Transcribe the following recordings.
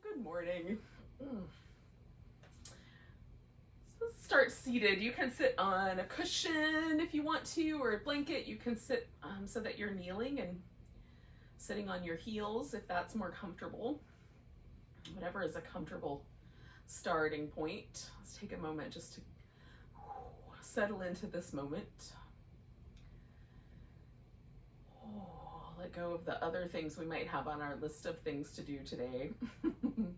Good morning. So let's start seated. You can sit on a cushion if you want to, or a blanket. You can sit so that you're kneeling and sitting on your heels if that's more comfortable. Whatever is a comfortable starting point. Let's take a moment just to settle into this moment. Let go of the other things we might have on our list of things to do today and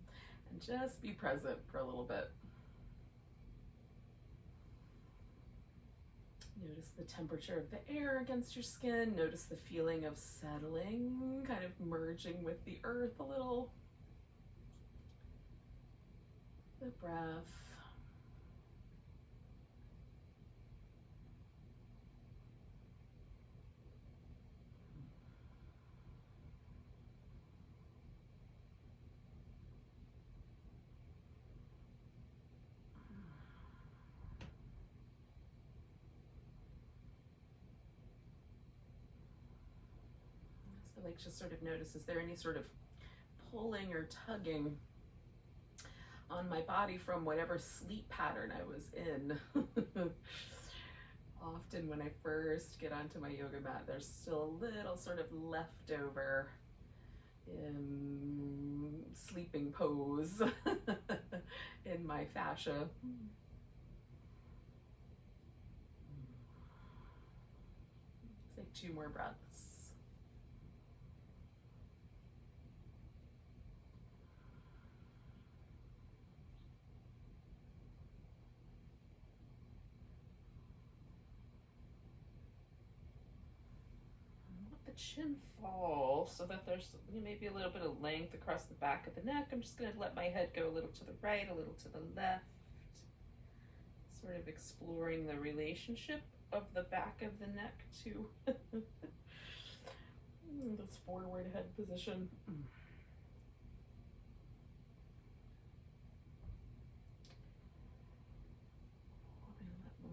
just be present for a little bit. Notice the temperature of the air against your skin. Notice the feeling of settling, kind of merging with the earth a little. The breath. So like just sort of notice, is there any sort of pulling or tugging on my body from whatever sleep pattern I was in? Often when I first get onto my yoga mat, there's still a little sort of leftover sleeping pose in my fascia. Take 2 more breaths. Chin fall so that there's maybe a little bit of length across the back of the neck. I'm just going to let my head go a little to the right, a little to the left, sort of exploring the relationship of the back of the neck to this forward head position.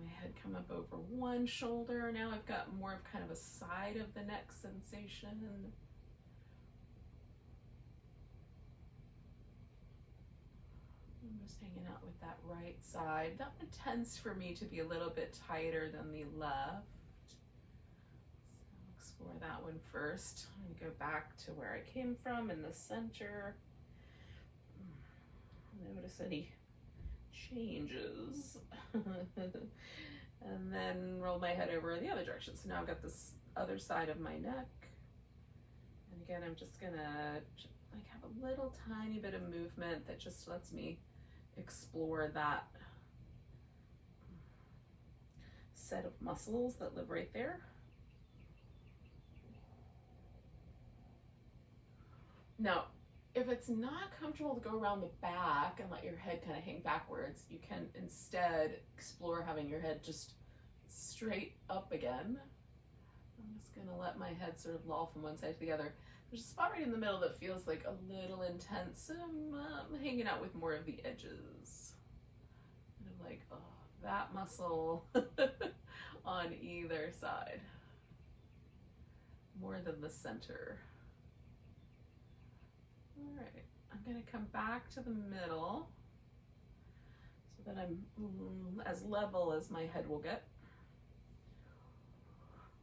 My head come up over one shoulder. Now I've got more of kind of a side of the neck sensation. I'm just hanging out with that right side. That one tends for me to be a little bit tighter than the left. So I'll explore that one first. And go back to where I came from in the center. Notice any changes. And then roll my head over the other direction. So now I've got this other side of my neck. And again, I'm just gonna like have a little tiny bit of movement that just lets me explore that set of muscles that live right there. Now, if it's not comfortable to go around the back and let your head kind of hang backwards, you can instead explore having your head just straight up again. I'm just gonna let my head sort of loll from one side to the other. There's a spot right in the middle that feels like a little intense. I'm hanging out with more of the edges. Kind of like, oh, that muscle on either side. More than the center. All right, I'm gonna come back to the middle so that I'm as level as my head will get.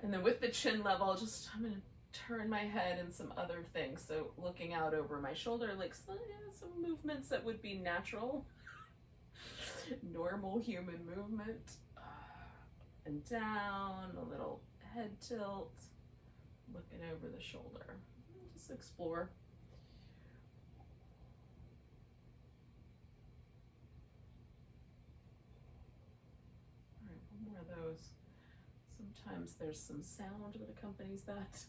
And then with the chin level, I'm gonna turn my head and some other things. So looking out over my shoulder, like some movements that would be natural, normal human movement. And down, a little head tilt, looking over the shoulder. Just explore. More of those. Sometimes there's some sound that accompanies that.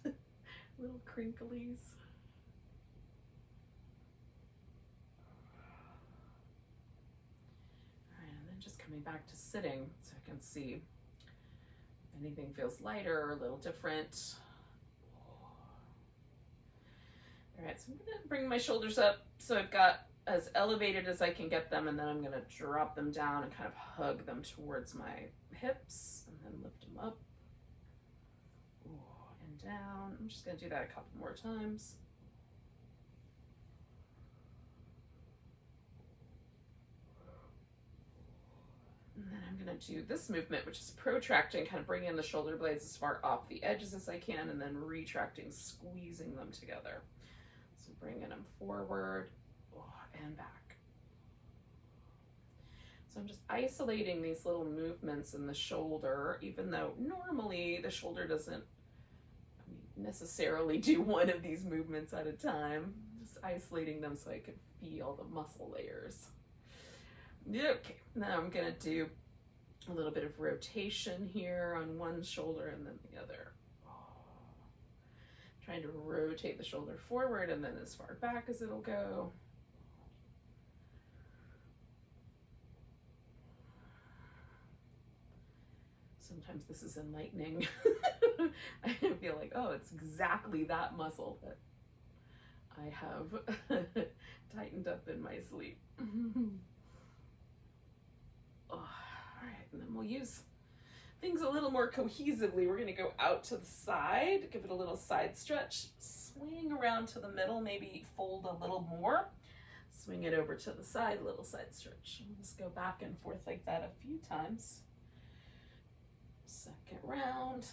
Little crinklies. All right, and then just coming back to sitting so I can see if anything feels lighter or a little different. All right, so I'm gonna bring my shoulders up so I've got as elevated as I can get them, and then I'm gonna drop them down and kind of hug them towards my hips and then lift them up and down. I'm just gonna do that a couple more times. gonna do this movement, which is protracting, kind of bringing the shoulder blades as far off the edges as I can, and then retracting, squeezing them together. So bringing them forward and back. So I'm just isolating these little movements in the shoulder, even though normally the shoulder doesn't necessarily do one of these movements at a time. Just isolating them so I can feel the muscle layers. Okay, now I'm gonna do a little bit of rotation here on one shoulder and then the other. Trying to rotate the shoulder forward and then as far back as it'll go. Sometimes this is enlightening. I feel like, oh, it's exactly that muscle that I have tightened up in my sleep. All right, and then we'll use things a little more cohesively. We're gonna go out to the side, give it a little side stretch, swing around to the middle, maybe fold a little more, swing it over to the side, a little side stretch. We'll just go back and forth like that a few times. Second round.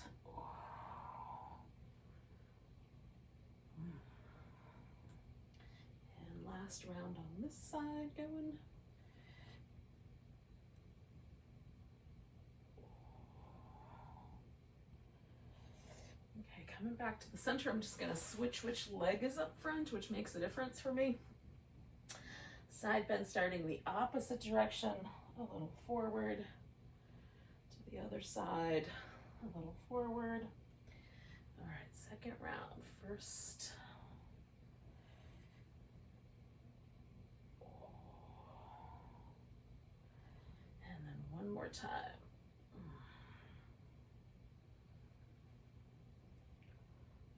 And last round on this side going. Okay, coming back to the center, I'm just gonna switch which leg is up front, which makes a difference for me. Side bend starting the opposite direction, a little forward. The other side, a little forward. All right, second round. First. And then one more time.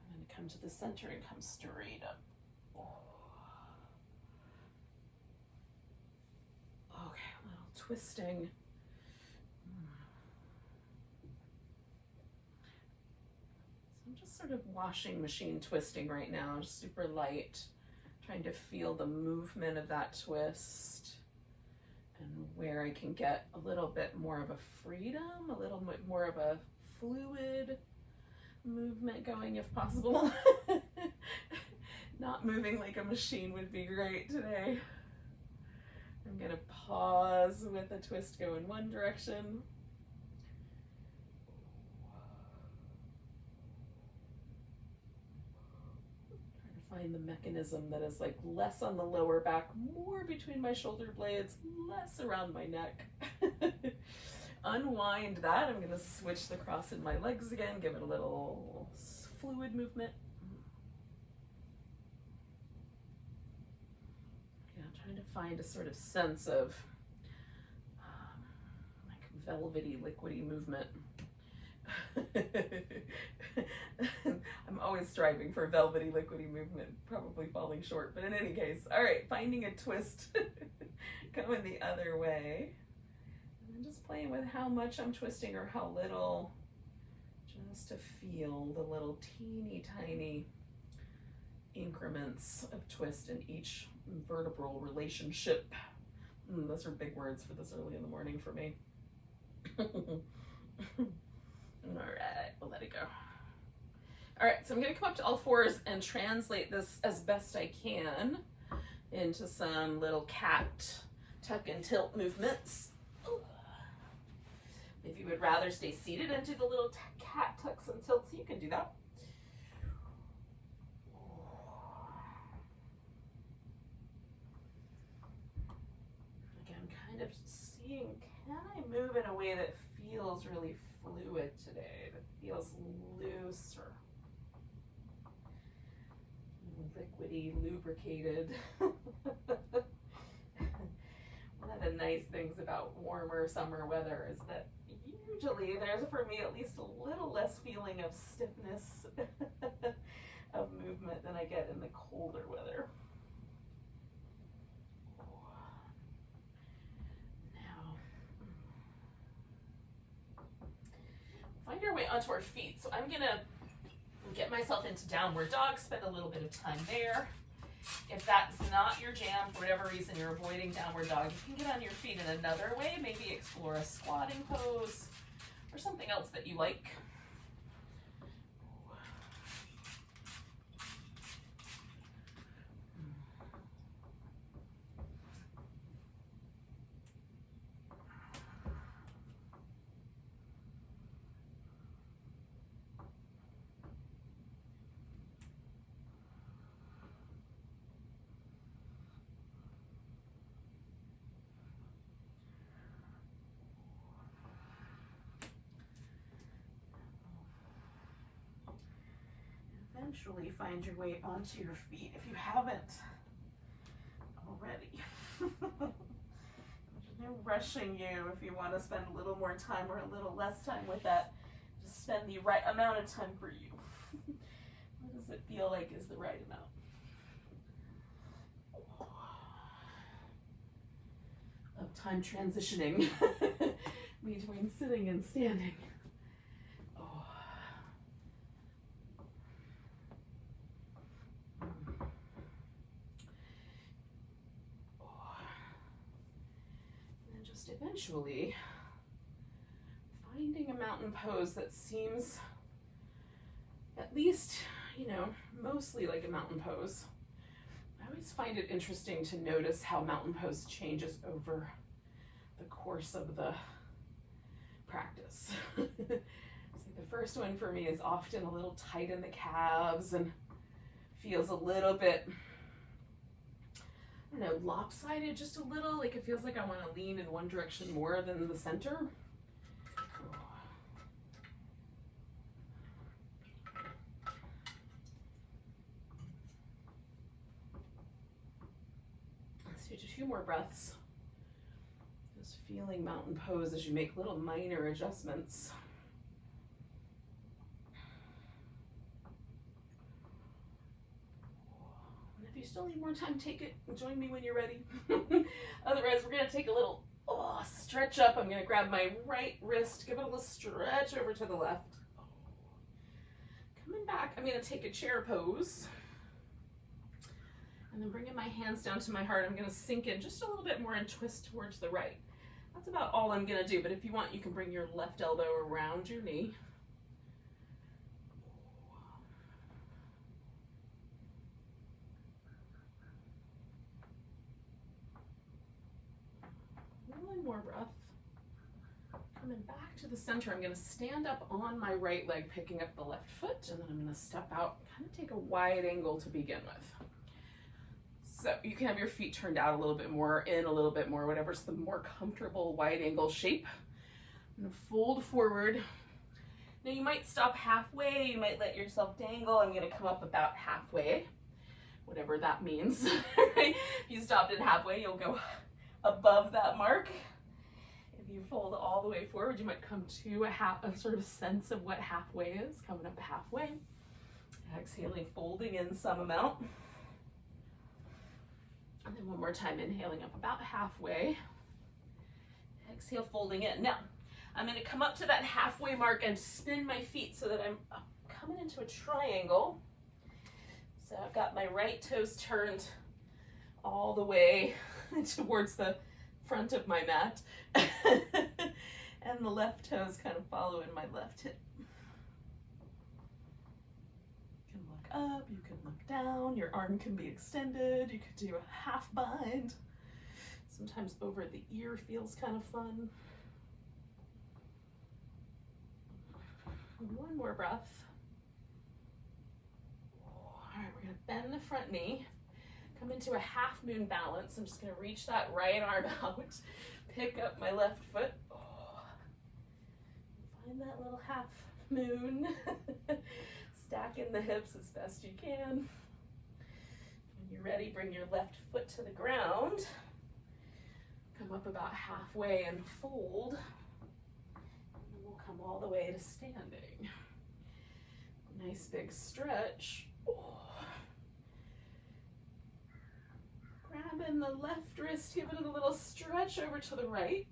I'm going to come to the center and come straight up. Okay, a little twisting. Sort of washing machine twisting right now, just super light, trying to feel the movement of that twist and where I can get a little bit more of a freedom, a little bit more of a fluid movement going if possible. Not moving like a machine would be great today. I'm gonna pause with a twist go in one direction. Find the mechanism that is like less on the lower back, more between my shoulder blades, less around my neck. Unwind that. I'm going to switch the cross in my legs again, give it a little fluid movement. Yeah, I'm trying to find a sort of sense of like velvety, liquidy movement. I'm always striving for velvety, liquidy movement, probably falling short, but in any case, all right, finding a twist, going the other way, and then just playing with how much I'm twisting or how little, just to feel the little teeny tiny increments of twist in each vertebral relationship. Those are big words for this early in the morning for me. All right, we'll let it go. All right, so I'm going to come up to all fours and translate this as best I can into some little cat tuck and tilt movements. If you would rather stay seated and do the little cat tucks and tilts, you can do that. Again, kind of seeing, can I move in a way that feels really fluid today, that feels loose or liquidy, lubricated. One of the nice things about warmer summer weather is that usually there's, for me at least, a little less feeling of stiffness of movement than I get in the colder weather. Find our way onto our feet. So I'm gonna get myself into downward dog, spend a little bit of time there. If that's not your jam, for whatever reason you're avoiding downward dog, you can get on your feet in another way. Maybe explore a squatting pose or something else that you like. Eventually find your way onto your feet if you haven't already. There's no rushing you if you want to spend a little more time or a little less time with that. Just spend the right amount of time for you. What does it feel like is the right amount? Of time transitioning between sitting and standing. Eventually finding a mountain pose that seems at least, mostly like a mountain pose. I always find it interesting to notice how mountain pose changes over the course of the practice. So the first one for me is often a little tight in the calves and feels a little bit, lopsided, just a little, like it feels like I want to lean in one direction more than the center. Let's do 2 more breaths. Just feeling mountain pose as you make little minor adjustments. If you still need more time, take it and join me when you're ready. Otherwise, we're going to take a little stretch up. I'm going to grab my right wrist, give it a little stretch over to the left. Coming back, I'm going to take a chair pose. And then bringing my hands down to my heart, I'm going to sink in just a little bit more and twist towards the right. That's about all I'm going to do, but if you want, you can bring your left elbow around your knee. One more breath. Coming back to the center, I'm going to stand up on my right leg, picking up the left foot, and then I'm going to step out, kind of take a wide angle to begin with. So you can have your feet turned out a little bit more, in a little bit more, whatever's the more comfortable wide angle shape. I'm going to fold forward. Now you might stop halfway, you might let yourself dangle. I'm going to come up about halfway, whatever that means. Right? If you stopped at halfway, you'll go above that mark. If you fold all the way forward, you might come to a sort of sense of what halfway is, coming up halfway. Exhaling, folding in some amount. And then one more time, inhaling up about halfway. Exhale, folding in. Now, I'm going to come up to that halfway mark and spin my feet so that I'm coming into a triangle. So I've got my right toes turned all the way towards the front of my mat. And the left toes kind of follow in my left hip. You can look up, you can look down, your arm can be extended, you could do a half bind. Sometimes over the ear feels kind of fun. One more breath. All right, we're going to bend the front knee. Come into a half moon balance. I'm just going to reach that right arm out. Pick up my left foot. Find that little half moon. Stack in the hips as best you can. When you're ready, bring your left foot to the ground. Come up about halfway and fold. And then we'll come all the way to standing. Nice big stretch. Grabbing the left wrist, giving it a little stretch over to the right.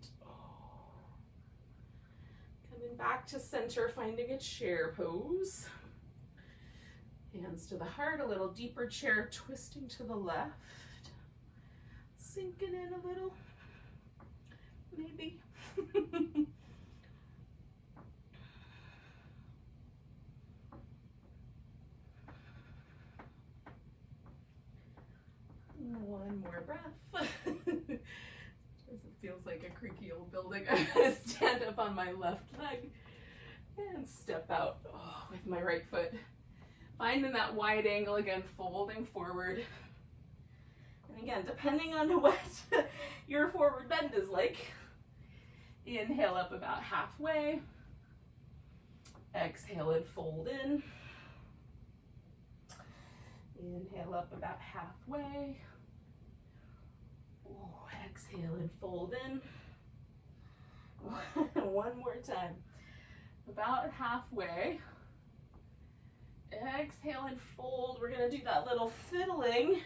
Coming back to center, finding a chair pose. Hands to the heart, a little deeper chair, twisting to the left. Sinking in a little, maybe. One more breath. It feels like a creaky old building. I'm going to stand up on my left leg and step out with my right foot. Finding that wide angle again, folding forward. And again, depending on what your forward bend is like, inhale up about halfway. Exhale and fold in. Inhale up about halfway. Exhale and fold in. One more time. About halfway. Exhale and fold. We're going to do that little fiddling.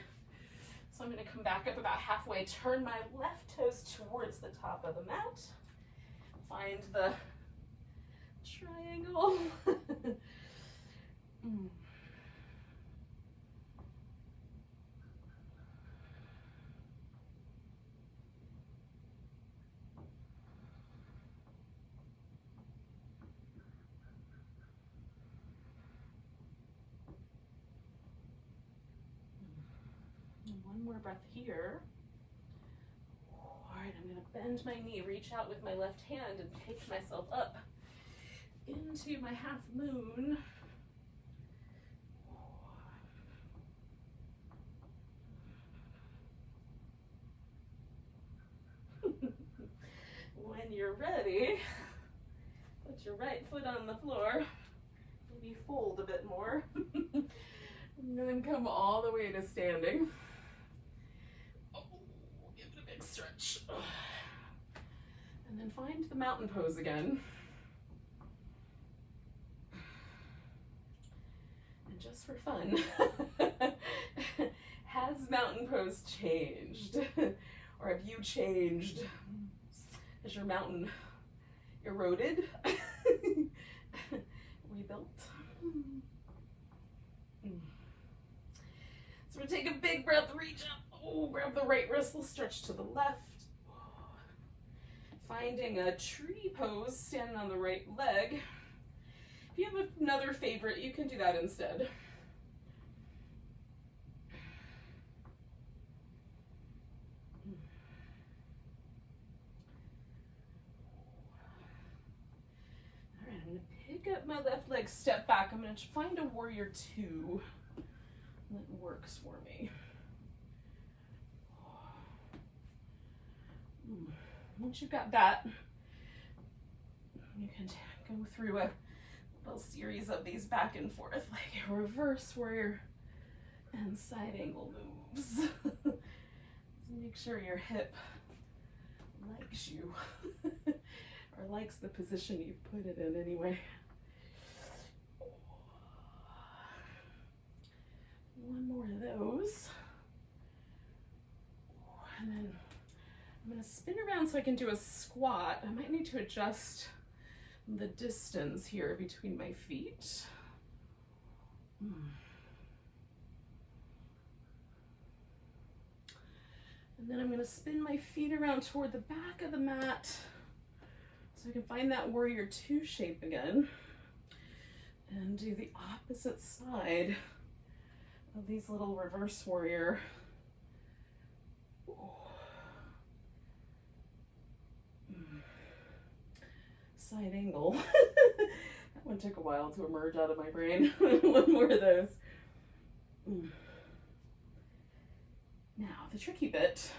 So I'm going to come back up about halfway, turn my left toes towards the top of the mat. Find the triangle. One more breath here. All right, I'm going to bend my knee, reach out with my left hand and take myself up into my half moon. When you're ready, put your right foot on the floor, maybe fold a bit more, and then come all the way to standing. Give it a big stretch. And then find the mountain pose again. And just for fun, has mountain pose changed? Or have you changed? Has your mountain eroded? Rebuilt? So we'll take a big breath, reach up. Grab the right wrist, we'll stretch to the left. Finding a tree pose, standing on the right leg. If you have another favorite, you can do that instead. All right, I'm going to pick up my left leg, step back. I'm going to find a warrior two that works for me. Once you've got that, you can go through a little series of these back and forth, like a reverse warrior and side angle moves. So make sure your hip likes you, or likes the position you've put it in anyway. One more of those. And then I'm going to spin around so I can do a squat. I might need to adjust the distance here between my feet. And then I'm going to spin my feet around toward the back of the mat so I can find that warrior two shape again. And do the opposite side of these little reverse warrior. Side angle. That one took a while to emerge out of my brain. One more of those. Now, the tricky bit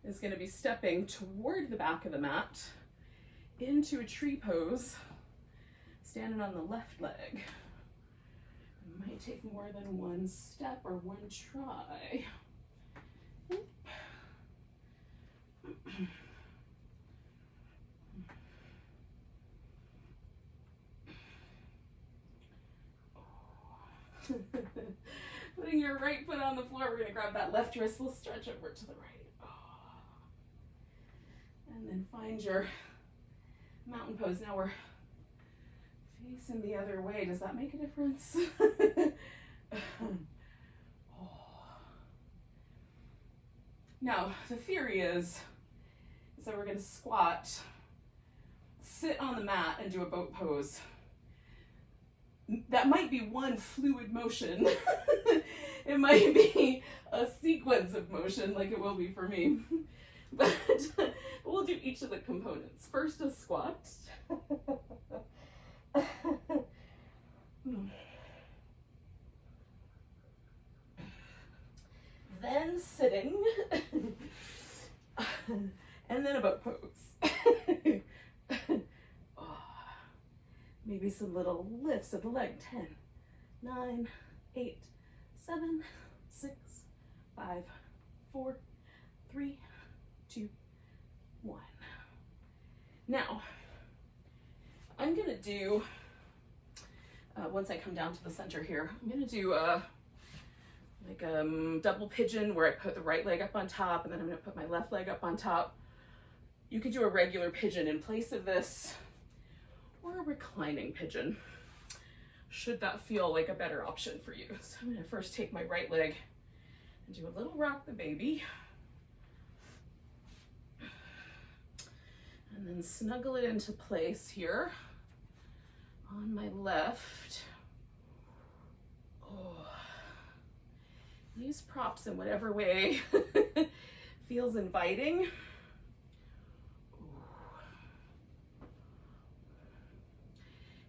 is going to be stepping toward the back of the mat into a tree pose, standing on the left leg. It might take more than one step or one try. Putting your right foot on the floor, we're going to grab that left wrist, we'll stretch over to the right. And then find your mountain pose. Now we're Facing the other way, does that make a difference? Oh. Now, the theory is that we're going to squat, sit on the mat, and do a boat pose. That might be one fluid motion. It might be a sequence of motion like it will be for me. But we'll do each of the components. First, a squat. Then sitting. And then a boat pose. Oh, maybe some little lifts of the leg. 10, 9, 8, 7, 6, 5, 4, 3, 2, 1. Now, I'm gonna do, once I come down to the center here, I'm gonna do like a double pigeon where I put the right leg up on top and then I'm gonna put my left leg up on top. You could do a regular pigeon in place of this, or a reclining pigeon, should that feel like a better option for you. So I'm gonna first take my right leg and do a little rock the baby. And then snuggle it into place here on my left. Oh. Use props in whatever way feels inviting.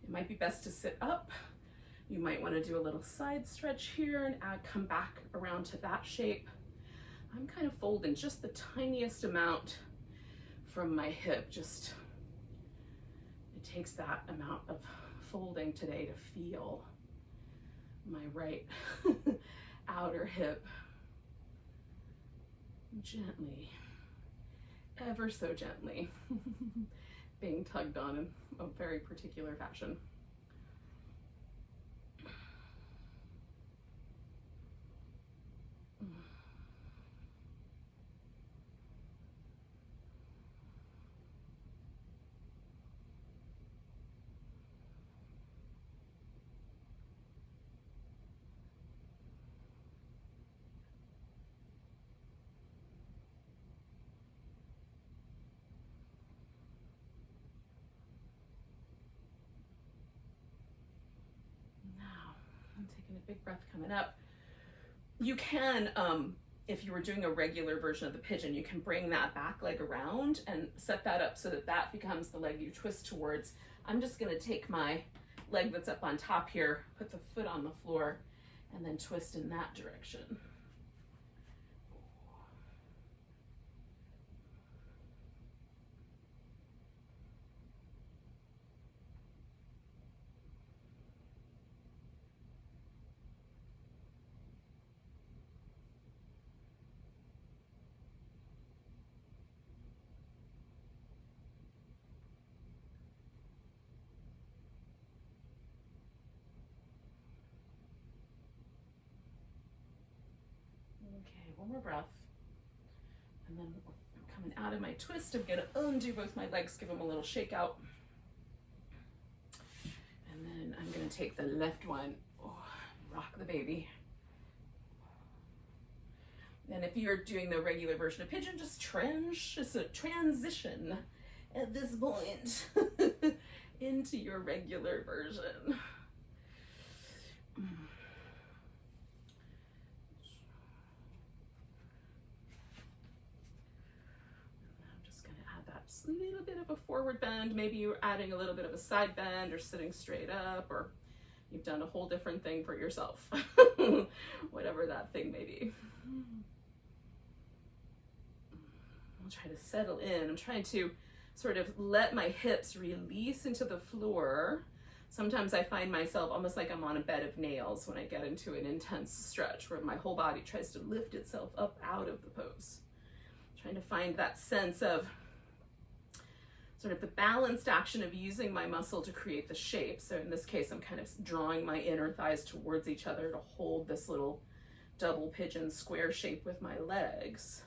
It might be best to sit up. You might want to do a little side stretch here and come back around to that shape. I'm kind of folding just the tiniest amount from my hip. Just, it takes that amount of folding today to feel my right outer hip gently, ever so gently, being tugged on in a very particular fashion. Taking a big breath coming up. You can, if you were doing a regular version of the pigeon, you can bring that back leg around and set that up so that that becomes the leg you twist towards. I'm just going to take my leg that's up on top here, put the foot on the floor, and then twist in that direction. Okay, one more breath. And then coming out of my twist, I'm gonna undo both my legs, give them a little shake out. And then I'm gonna take the left one, rock the baby. And if you're doing the regular version of pigeon, just a transition at this point into your regular version. A little bit of a forward bend. Maybe you're adding a little bit of a side bend or sitting straight up, or you've done a whole different thing for yourself. Whatever that thing may be. I'll try to settle in. I'm trying to sort of let my hips release into the floor. Sometimes I find myself almost like I'm on a bed of nails when I get into an intense stretch where my whole body tries to lift itself up out of the pose. I'm trying to find that sense of sort of the balanced action of using my muscle to create the shape. So in this case, I'm kind of drawing my inner thighs towards each other to hold this little double pigeon square shape with my legs.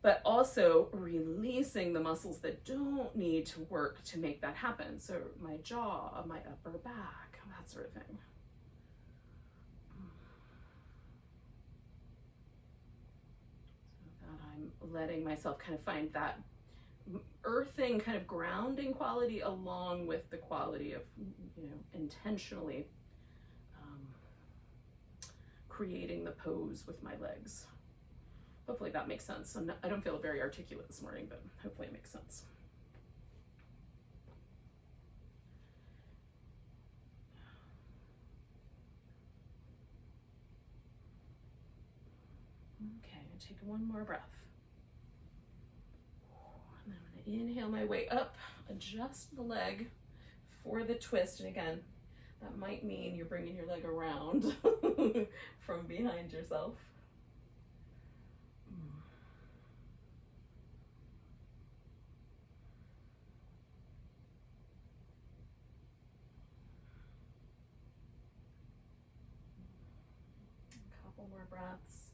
but also releasing the muscles that don't need to work to make that happen. So my jaw, my upper back, that sort of thing. So that I'm letting myself kind of find that earthing, kind of grounding quality along with the quality of, intentionally creating the pose with my legs. Hopefully that makes sense. I don't feel very articulate this morning, but hopefully it makes sense. Okay, I'm gonna take one more breath. And I'm gonna inhale my way up, adjust the leg for the twist. And again, that might mean you're bringing your leg around from behind yourself. A couple more breaths.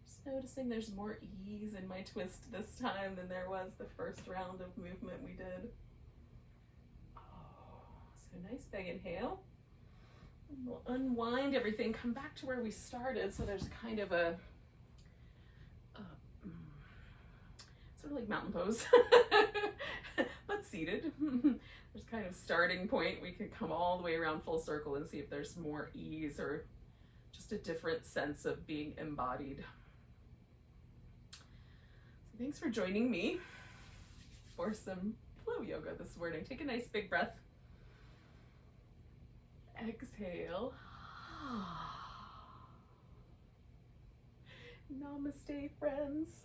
Just noticing there's more ease in my twist this time than there was the first round of movement we did. So nice big inhale. We'll unwind everything, come back to where we started. So there's kind of a sort of like mountain pose, but seated. There's kind of starting point. We could come all the way around full circle and see if there's more ease or just a different sense of being embodied. So thanks for joining me for some flow yoga this morning. Take a nice big breath. Exhale. Namaste, friends.